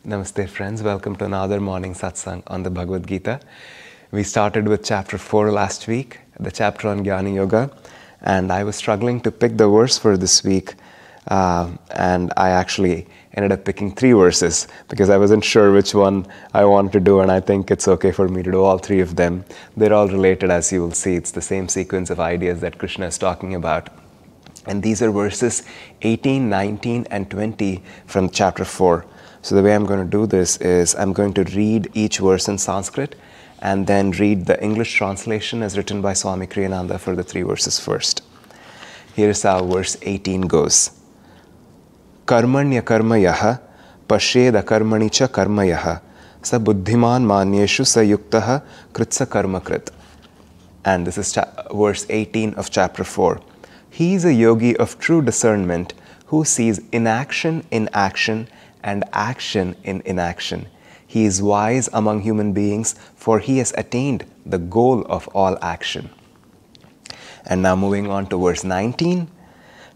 Namaste friends, welcome to another morning satsang on the Bhagavad Gita. We started with chapter 4 last week, the chapter on Jnana Yoga, and I was struggling to pick the verse for this week, and I actually ended up picking 3 verses because I wasn't sure which one I wanted to do, and I think it's okay for me to do all 3 of them. They're all related, as you will see. It's the same sequence of ideas that Krishna is talking about. And these are verses 18, 19, and 20 from chapter 4. So the way I'm going to do this is I'm going to read each verse in Sanskrit and then read the English translation as written by Swami Kriyananda for the 3 verses first. Here's how verse 18 goes. Karmanya karma yaha pashyeda karmani cha karma yaha sa buddhiman manyeshu sa yuktaha kritsa karma krit. And this is verse 18 of chapter 4. He is a yogi of true discernment who sees inaction in action and action in inaction. He is wise among human beings, for he has attained the goal of all action. And now moving on to verse 19.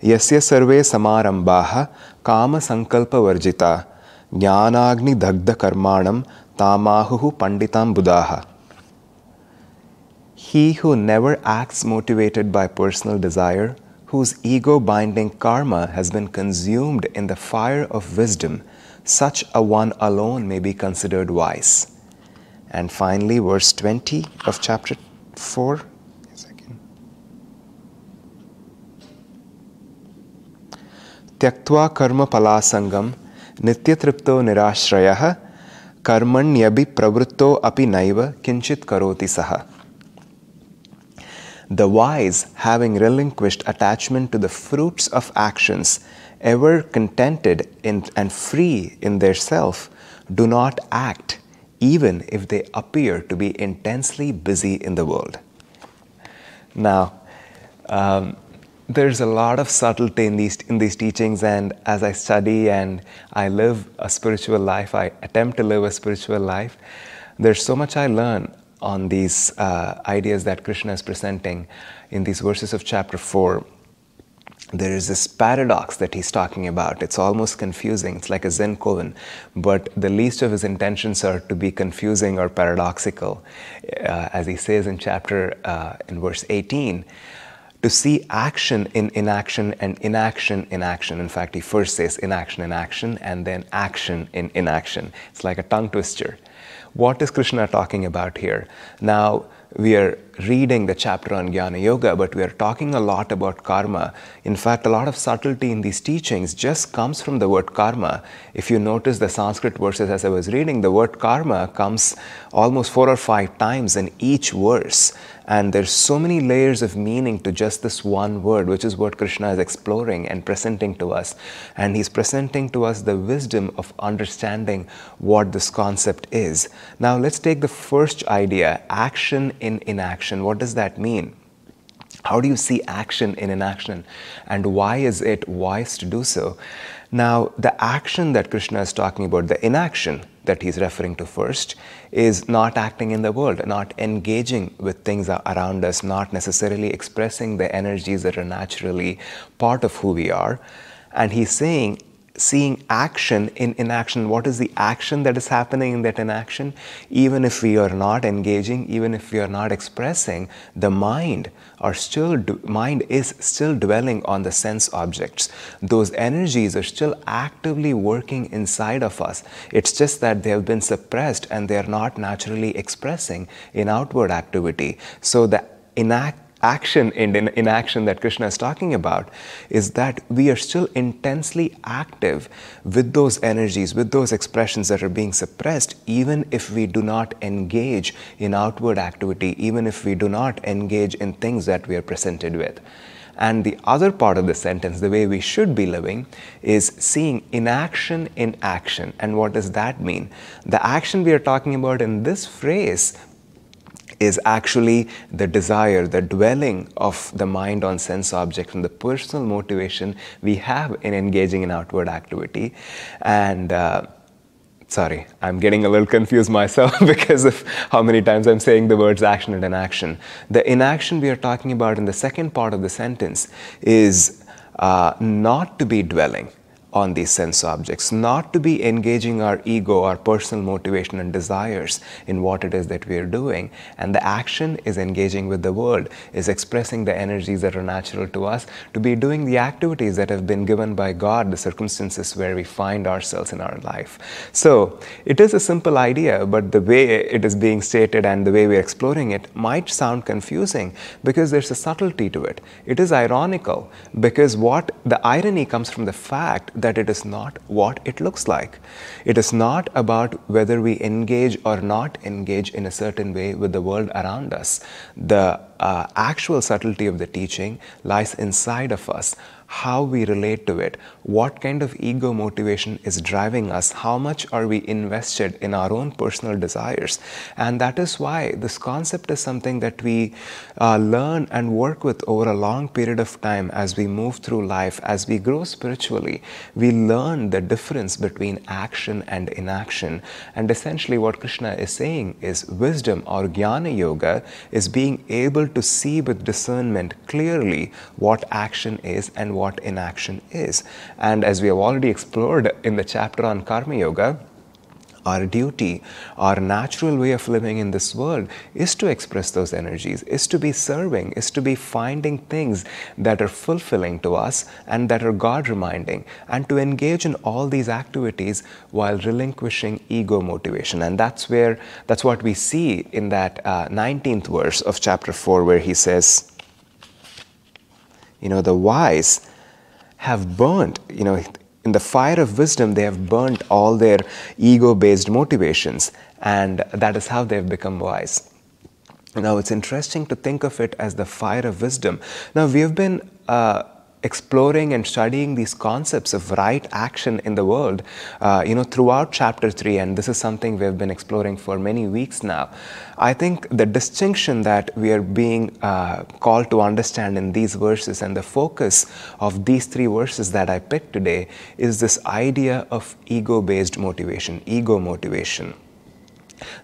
Yasya sarve samarambaha kama sankalpa varjita jnanagni dagda karmanam tamahuhu panditam buddhaha. He who never acts motivated by personal desire, whose ego-binding karma has been consumed in the fire of wisdom, such a one alone may be considered wise. And finally, verse 20 of chapter 4. Tyaktva karma palasangam nityatripto nirashrayah karmanyabhi pravritto api naiva kinchit karoti saha. The wise, having relinquished attachment to the fruits of actions, ever contented and free in their self, do not act, even if they appear to be intensely busy in the world. Now, there's a lot of subtlety in these teachings, and as I study and I live a spiritual life, I attempt to live a spiritual life, there's so much I learn on these ideas that Krishna is presenting in these verses of chapter 4. There is this paradox that he's talking about. It's almost confusing. It's like a Zen koan, but the least of his intentions are to be confusing or paradoxical. As he says in verse 18, to see action in inaction and inaction in action. In fact, he first says inaction in action and then action in inaction. It's like a tongue twister. What is Krishna talking about here? Now, we are reading the chapter on Jnana Yoga, but we are talking a lot about karma. In fact, a lot of subtlety in these teachings just comes from the word karma. If you notice the Sanskrit verses as I was reading, the word karma comes almost 4 or 5 times in each verse. And there's so many layers of meaning to just this one word, which is what Krishna is exploring and presenting to us. And he's presenting to us the wisdom of understanding what this concept is. Now, let's take the first idea, action in inaction. What does that mean? How do you see action in inaction? And why is it wise to do so? Now, the action that Krishna is talking about, the inaction that he's referring to first, is not acting in the world, not engaging with things around us, not necessarily expressing the energies that are naturally part of who we are. And he's saying, seeing action in inaction. What is the action that is happening in that inaction? Even if we are not engaging, even if we are not expressing, the mind is still dwelling on the sense objects. Those energies are still actively working inside of us. It's just that they have been suppressed and they are not naturally expressing in outward activity. So the action in inaction that Krishna is talking about is that we are still intensely active with those energies, with those expressions that are being suppressed, even if we do not engage in outward activity, even if we do not engage in things that we are presented with. And the other part of the sentence, the way we should be living, is seeing inaction in action. And what does that mean? The action we are talking about in this phrase is actually the desire, the dwelling of the mind on sense objects and the personal motivation we have in engaging in outward activity. And sorry, I'm getting a little confused myself because of how many times I'm saying the words action and inaction. The inaction we are talking about in the second part of the sentence is not to be dwelling on these sense objects, not to be engaging our ego, our personal motivation and desires in what it is that we are doing. And the action is engaging with the world, is expressing the energies that are natural to us, to be doing the activities that have been given by God, the circumstances where we find ourselves in our life. So it is a simple idea, but the way it is being stated and the way we're exploring it might sound confusing because there's a subtlety to it. It is ironical because the irony comes from the fact that it is not what it looks like. It is not about whether we engage or not engage in a certain way with the world around us. The actual subtlety of the teaching lies inside of us, how we relate to it, what kind of ego motivation is driving us, how much are we invested in our own personal desires. And that is why this concept is something that we learn and work with over a long period of time as we move through life, as we grow spiritually. We learn the difference between action and inaction. And essentially what Krishna is saying is wisdom or jnana yoga is being able to see with discernment clearly what action is and what inaction is. And as we have already explored in the chapter on karma yoga, our duty, our natural way of living in this world is to express those energies, is to be serving, is to be finding things that are fulfilling to us and that are God-reminding, and to engage in all these activities while relinquishing ego motivation. And that's what we see in that 19th verse of chapter 4, where he says, the wise have burnt, in the fire of wisdom, they have burnt all their ego-based motivations, and that is how they have become wise. Now, it's interesting to think of it as the fire of wisdom. Now, we have been exploring and studying these concepts of right action in the world, throughout chapter 3, and this is something we have been exploring for many weeks now. I think the distinction that we are being called to understand in these verses, and the focus of these 3 verses that I picked today, is this idea of ego-based motivation, ego motivation.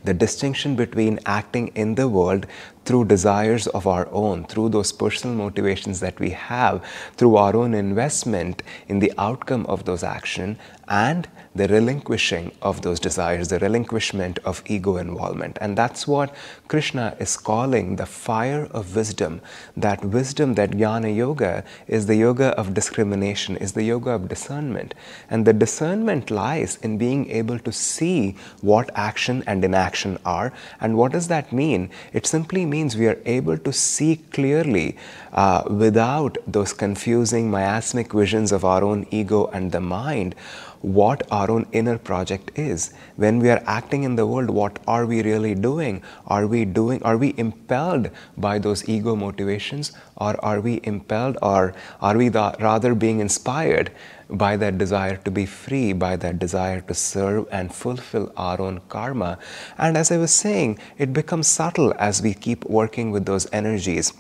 The distinction between acting in the world through desires of our own, through those personal motivations that we have, through our own investment in the outcome of those actions, and the relinquishing of those desires, the relinquishment of ego involvement. And that's what Krishna is calling the fire of wisdom. That wisdom, that jnana yoga, is the yoga of discrimination, is the yoga of discernment. And the discernment lies in being able to see what action and inaction are. And what does that mean? It simply means we are able to see clearly without those confusing miasmic visions of our own ego and the mind, what our own inner project is. When we are acting in the world, what are we really doing? Are we impelled by those ego motivations, or are we impelled, or are we rather being inspired by that desire to be free, by that desire to serve and fulfill our own karma? And as I was saying, it becomes subtle as we keep working with those energies.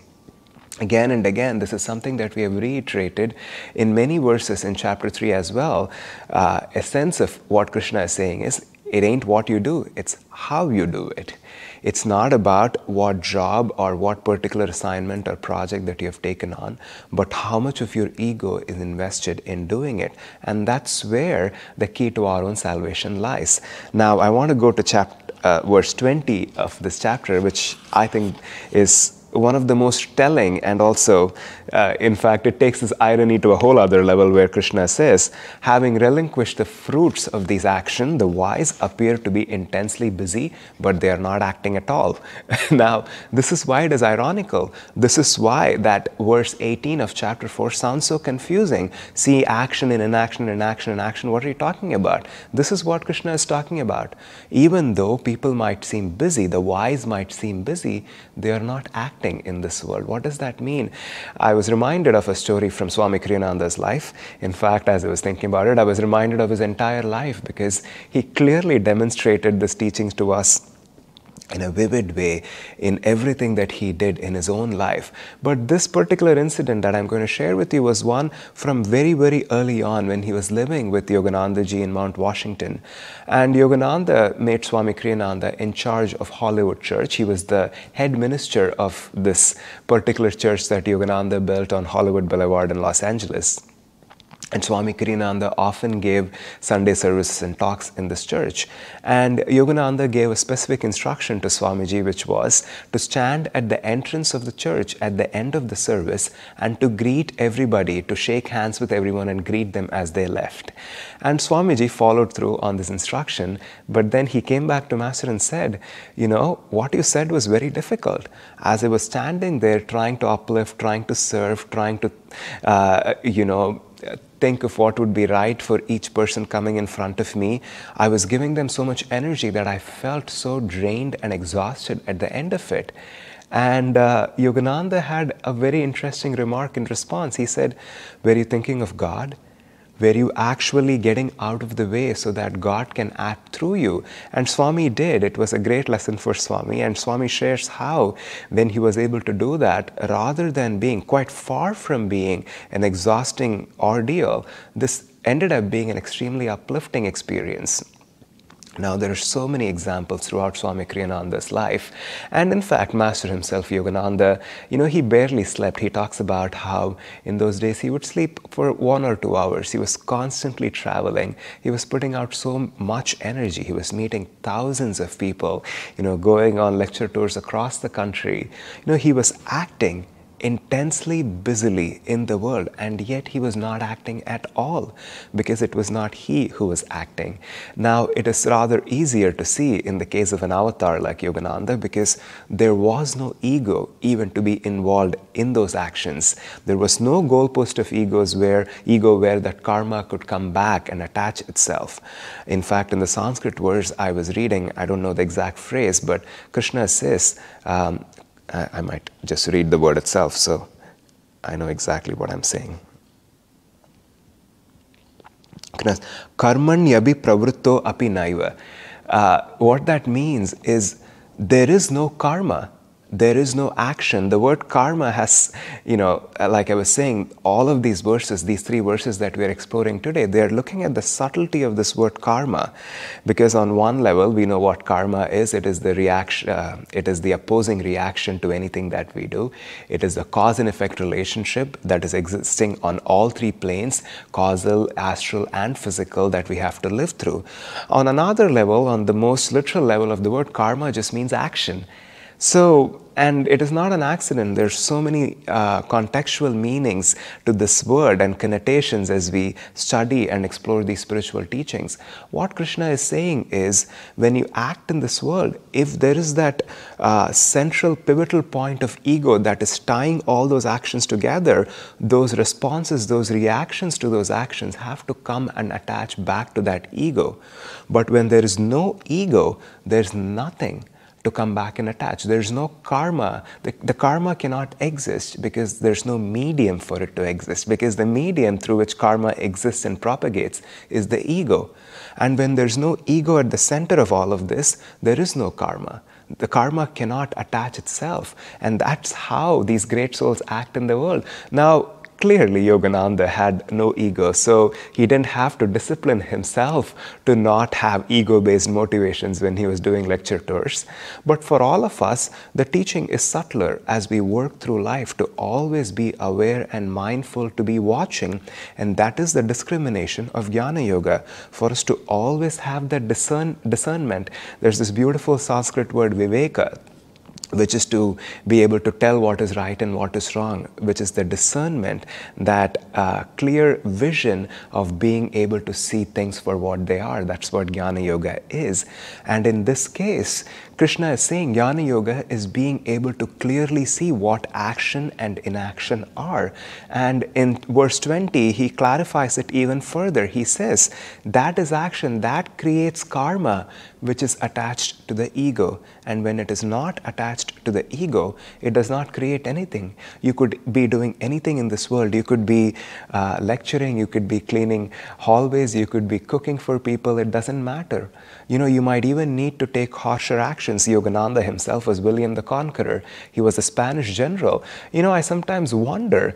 Again and again, this is something that we have reiterated in many verses in chapter 3 as well. A sense of what Krishna is saying is, it ain't what you do, it's how you do it. It's not about what job or what particular assignment or project that you have taken on, but how much of your ego is invested in doing it. And that's where the key to our own salvation lies. Now, I want to go to verse 20 of this chapter, which I think is one of the most telling, and also, in fact, it takes this irony to a whole other level, where Krishna says, having relinquished the fruits of these actions, the wise appear to be intensely busy, but they are not acting at all. Now, this is why it is ironical. This is why that verse 18 of chapter 4 sounds so confusing. See, action and inaction, inaction and action. What are you talking about? This is what Krishna is talking about. Even though people might seem busy, the wise might seem busy, they are not acting in this world. What does that mean? I was reminded of a story from Swami Yoganandas' life. In fact, as I was thinking about it, I was reminded of his entire life, because he clearly demonstrated these teachings to us in a vivid way in everything that he did in his own life. But this particular incident that I'm going to share with you was one from very, very early on, when he was living with Yogananda ji in Mount Washington. And Yogananda made Swami Kriyananda in charge of Hollywood Church. He was the head minister of this particular church that Yogananda built on Hollywood Boulevard in Los Angeles. And Swami Kriyananda often gave Sunday services and talks in this church. And Yogananda gave a specific instruction to Swamiji, which was to stand at the entrance of the church at the end of the service and to greet everybody, to shake hands with everyone and greet them as they left. And Swamiji followed through on this instruction, but then he came back to Master and said, you know, what you said was very difficult. As I was standing there trying to uplift, trying to serve, trying to, think of what would be right for each person coming in front of me, I was giving them so much energy that I felt so drained and exhausted at the end of it. And Yogananda had a very interesting remark in response. He said, were you thinking of God? Were you actually getting out of the way so that God can act through you? And Swami did. It was a great lesson for Swami. And Swami shares how when he was able to do that, rather than being quite far from being an exhausting ordeal, this ended up being an extremely uplifting experience. Now, there are so many examples throughout Swami Kriyananda's life. And in fact, Master himself, Yogananda, he barely slept. He talks about how in those days he would sleep for 1 or 2 hours. He was constantly traveling. He was putting out so much energy. He was meeting thousands of people, going on lecture tours across the country. He was acting intensely busily in the world, and yet he was not acting at all, because it was not he who was acting. Now, it is rather easier to see in the case of an avatar like Yogananda, because there was no ego even to be involved in those actions. There was no goalpost of ego where that karma could come back and attach itself. In fact, in the Sanskrit verse I was reading, I don't know the exact phrase, but Krishna says, I might just read the word itself, so I know exactly what I'm saying. Karmanyabi pravritto api naiva. What that means is there is no karma. There is no action. The word karma has, like I was saying, all of these verses, these 3 verses that we are exploring today, they are looking at the subtlety of this word karma. Because on one level, we know what karma is. It is the reaction, it is the opposing reaction to anything that we do. It is the cause and effect relationship that is existing on all 3 planes, causal, astral, and physical, that we have to live through. On another level, on the most literal level of the word, karma just means action. So, and it is not an accident. There's so many contextual meanings to this word and connotations as we study and explore these spiritual teachings. What Krishna is saying is, when you act in this world, if there is that central pivotal point of ego that is tying all those actions together, those responses, those reactions to those actions have to come and attach back to that ego. But when there is no ego, there's nothing to come back and attach. There's no karma. The karma cannot exist because there's no medium for it to exist, because the medium through which karma exists and propagates is the ego. And when there's no ego at the center of all of this, there is no karma. The karma cannot attach itself. And that's how these great souls act in the world. Now, clearly, Yogananda had no ego, so he didn't have to discipline himself to not have ego-based motivations when he was doing lecture tours. But for all of us, the teaching is subtler as we work through life to always be aware and mindful, to be watching, and that is the discrimination of Jnana Yoga, for us to always have that discernment. There's this beautiful Sanskrit word, viveka, which is to be able to tell what is right and what is wrong, which is the discernment, that clear vision of being able to see things for what they are. That's what Jnana Yoga is. And in this case, Krishna is saying Jnana Yoga is being able to clearly see what action and inaction are. And in verse 20, he clarifies it even further. He says, that is action, that creates karma, which is attached to the ego. And when it is not attached to the ego, it does not create anything. You could be doing anything in this world. You could be lecturing, you could be cleaning hallways, you could be cooking for people, it doesn't matter. You might even need to take harsher actions. Yogananda himself was William the Conqueror. He was a Spanish general. I sometimes wonder,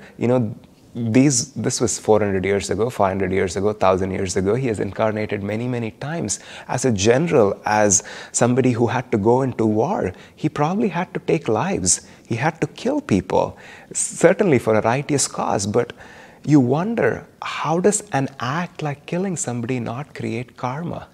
this was 400 years ago, 500 years ago, 1,000 years ago. He has incarnated many, many times as a general, as somebody who had to go into war. He probably had to take lives. He had to kill people, certainly for a righteous cause. But, you wonder, how does an act like killing somebody not create karma?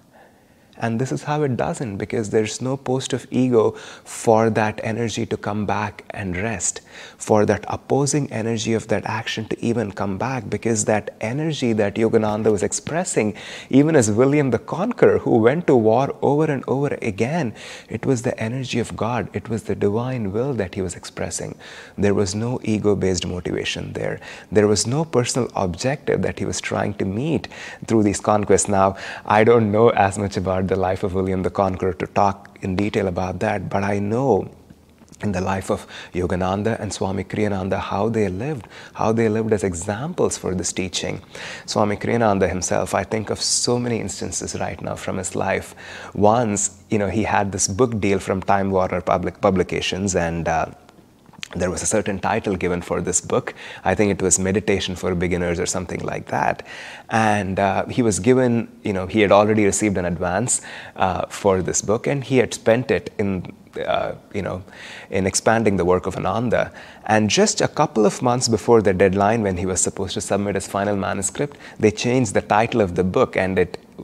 And this is how it doesn't, because there's no post of ego for that energy to come back and rest, for that opposing energy of that action to even come back, because that energy that Yogananda was expressing, even as William the Conqueror, who went to war over and over again, it was the energy of God, it was the divine will that he was expressing. There was no ego-based motivation there. There was no personal objective that he was trying to meet through these conquests. Now, I don't know as much about the life of William the Conqueror to talk in detail about that, but I know in the life of Yogananda and Swami Kriyananda how they lived as examples for this teaching. Swami Kriyananda himself, I think of so many instances right now from his life. Once, he had this book deal from Time Warner Publications, and there was a certain title given for this book. I think it was Meditation for Beginners or something like that. And he was given, he had already received an advance for this book, and he had spent it in expanding the work of Ananda. And just a couple of months before the deadline, when he was supposed to submit his final manuscript, they changed the title of the book, and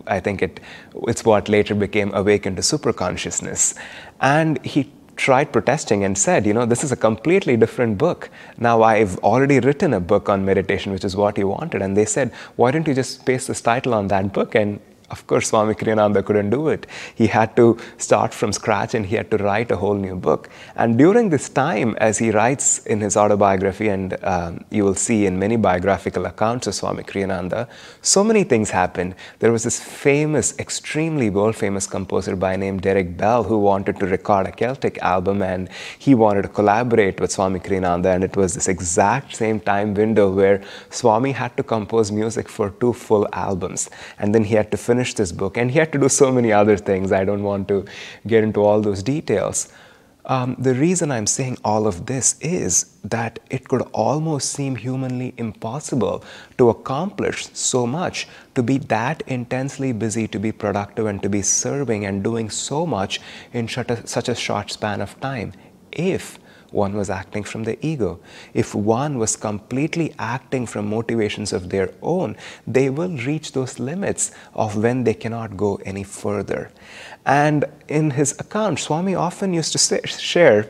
it's what later became Awaken to Superconsciousness. And he tried protesting and said, this is a completely different book. Now, I've already written a book on meditation, which is what you wanted. And they said, why don't you just paste this title on that book? And of course, Swami Kriyananda couldn't do it. He had to start from scratch, and he had to write a whole new book. And during this time, as he writes in his autobiography, and you will see in many biographical accounts of Swami Kriyananda, so many things happened. There was this famous, extremely world-famous composer by name Derek Bell, who wanted to record a Celtic album, and he wanted to collaborate with Swami Kriyananda. And it was this exact same time window where Swami had to compose music for 2 full albums. And then he had to finish this book, and he had to do so many other things. I don't want to get into all those details. The reason I'm saying all of this is that it could almost seem humanly impossible to accomplish so much, to be that intensely busy, to be productive, and to be serving and doing so much in such a short span of time, if one was acting from the ego. If one was completely acting from motivations of their own, they will reach those limits of when they cannot go any further. And in his account, Swami often used to share,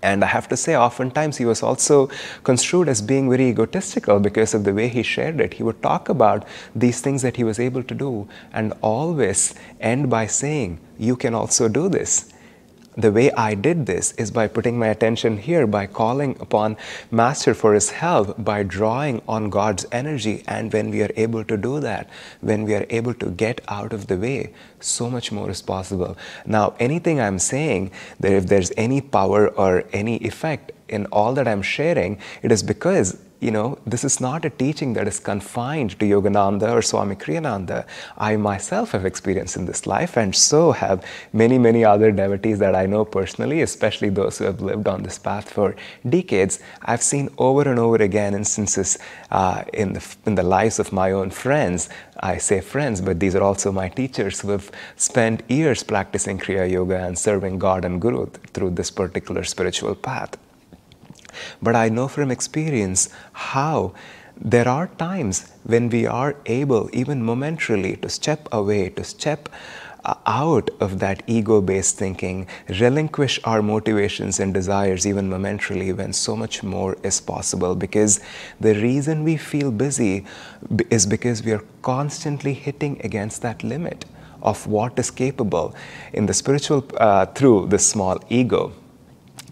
and I have to say, oftentimes he was also construed as being very egotistical because of the way he shared it. He would talk about these things that he was able to do, and always end by saying, you can also do this. The way I did this is by putting my attention here, by calling upon Master for his help, by drawing on God's energy. And when we are able to do that, when we are able to get out of the way, so much more is possible. Now, anything I'm saying, that if there's any power or any effect in all that I'm sharing, it is because this is not a teaching that is confined to Yogananda or Swami Kriyananda. I myself have experienced in this life, and so have many, many other devotees that I know personally, especially those who have lived on this path for decades. I've seen over and over again instances in the lives of my own friends. I say friends, but these are also my teachers who have spent years practicing Kriya Yoga and serving God and Guru through this particular spiritual path. But I know from experience how there are times when we are able, even momentarily, to step away, to step out of that ego-based thinking, relinquish our motivations and desires even momentarily, when so much more is possible. Because the reason we feel busy is because we are constantly hitting against that limit of what is capable in the spiritual through the small ego.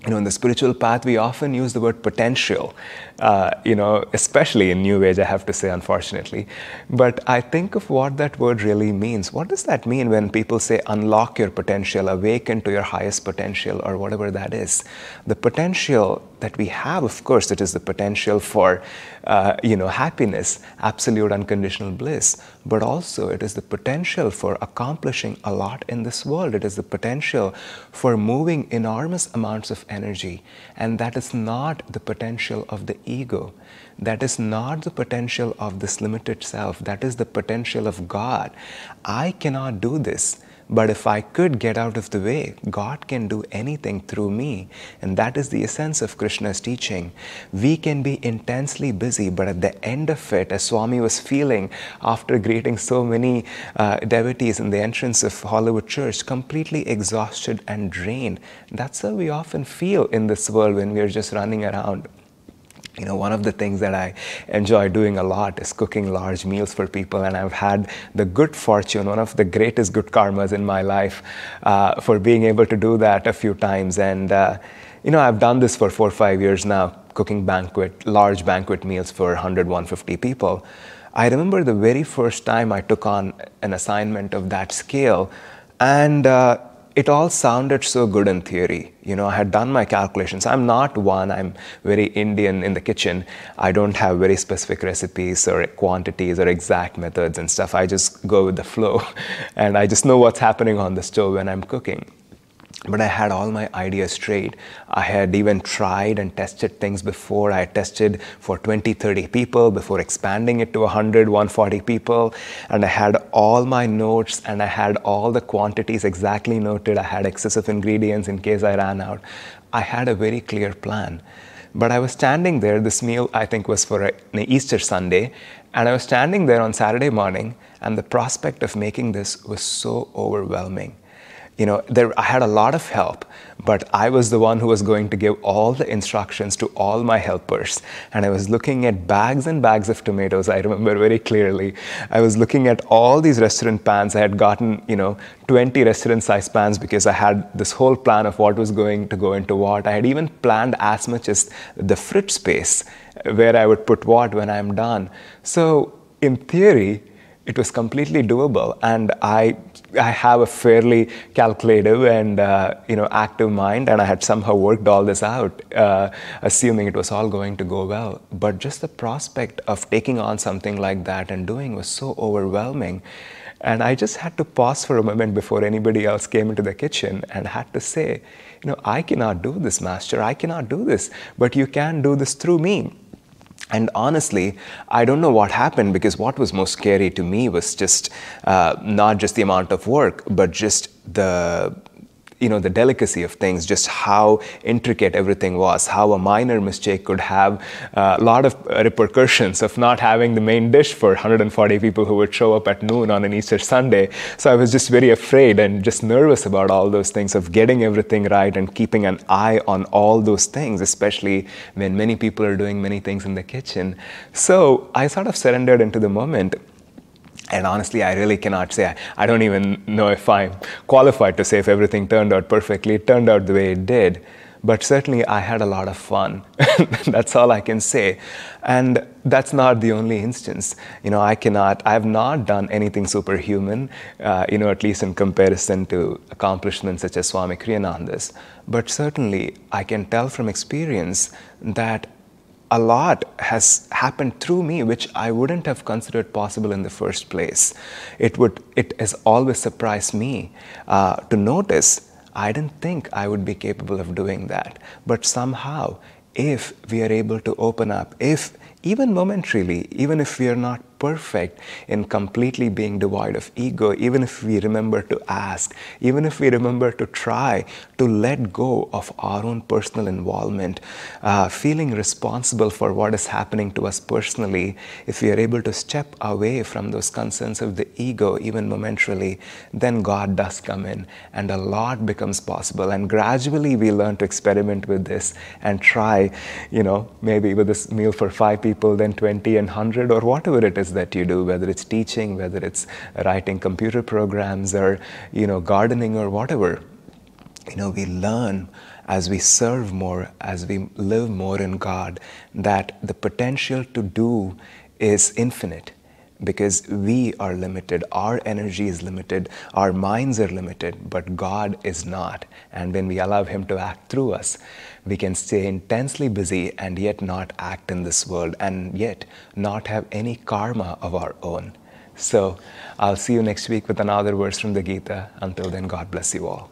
In the spiritual path, we often use the word potential, especially in New Age, I have to say, unfortunately. But I think of what that word really means. What does that mean when people say, unlock your potential, awaken to your highest potential, or whatever that is? The potential that we have, of course, it is the potential for, happiness, absolute unconditional bliss. But also, it is the potential for accomplishing a lot in this world. It is the potential for moving enormous amounts of energy. And that is not the potential of the ego. That is not the potential of this limited self. That is the potential of God. I cannot do this, But if I could get out of the way, God can do anything through me. And that is the essence of Krishna's teaching. We can be intensely busy, but at the end of it, as Swami was feeling after greeting so many devotees in the entrance of Hollywood Church, completely exhausted and drained. That's how we often feel in this world when we're just running around. You know, one of the things that I enjoy doing a lot is cooking large meals for people, and I've had the good fortune, one of the greatest good karmas in my life, for being able to do that a few times. And you know, I've done this for 4 or 5 years now, cooking large banquet meals for 100, 150 people. I remember the very first time I took on an assignment of that scale, and it all sounded so good in theory. You know, I had done my calculations. I'm very Indian in the kitchen. I don't have very specific recipes or quantities or exact methods and stuff. I just go with the flow. And I just know what's happening on the stove when I'm cooking. But I had all my ideas straight. I had even tried and tested things before. I tested for 20, 30 people before expanding it to 100, 140 people. And I had all my notes and I had all the quantities exactly noted. I had excess of ingredients in case I ran out. I had a very clear plan. But I was standing there, this meal I think was for an Easter Sunday, and I was standing there on Saturday morning, and the prospect of making this was so overwhelming. You know, I had a lot of help, but I was the one who was going to give all the instructions to all my helpers. And I was looking at bags and bags of tomatoes, I remember very clearly. I was looking at all these restaurant pans. I had gotten, 20 restaurant-sized pans because I had this whole plan of what was going to go into what. I had even planned as much as the fridge space where I would put what when I'm done. So in theory, it was completely doable, and I have a fairly calculative and active mind, and I had somehow worked all this out, assuming it was all going to go well. But just the prospect of taking on something like that and doing was so overwhelming, and I just had to pause for a moment before anybody else came into the kitchen and had to say, I cannot do this, Master. I cannot do this, but you can do this through me. And honestly, I don't know what happened, because what was most scary to me was just not just the amount of work, but just the delicacy of things, just how intricate everything was, how a minor mistake could have a lot of repercussions of not having the main dish for 140 people who would show up at noon on an Easter Sunday. So I was just very afraid and just nervous about all those things, of getting everything right and keeping an eye on all those things, especially when many people are doing many things in the kitchen. So I sort of surrendered into the moment. And honestly, I really cannot say, I don't even know if I'm qualified to say if everything turned out perfectly. It turned out the way it did. But certainly I had a lot of fun. That's all I can say. And that's not the only instance. I have not done anything superhuman, at least in comparison to accomplishments such as Swami Yoganandas. But certainly I can tell from experience that a lot has happened through me which I wouldn't have considered possible in the first place. It has always surprised me to notice I didn't think I would be capable of doing that. But somehow, if we are able to open up, if even momentarily, even if we are not perfect in completely being devoid of ego, even if we remember to ask, even if we remember to try to let go of our own personal involvement, feeling responsible for what is happening to us personally, if we are able to step away from those concerns of the ego, even momentarily, then God does come in and a lot becomes possible. And gradually we learn to experiment with this and try, maybe with this meal for 5 people, then 20 and 100, or whatever it is that you do, whether it's teaching, whether it's writing computer programs, or gardening, or whatever. We learn as we serve more, as we live more in God, that the potential to do is infinite, because we are limited, our energy is limited, our minds are limited, but God is not. And when we allow Him to act through us, we can stay intensely busy and yet not act in this world, and yet not have any karma of our own. So I'll see you next week with another verse from the Gita. Until then, God bless you all.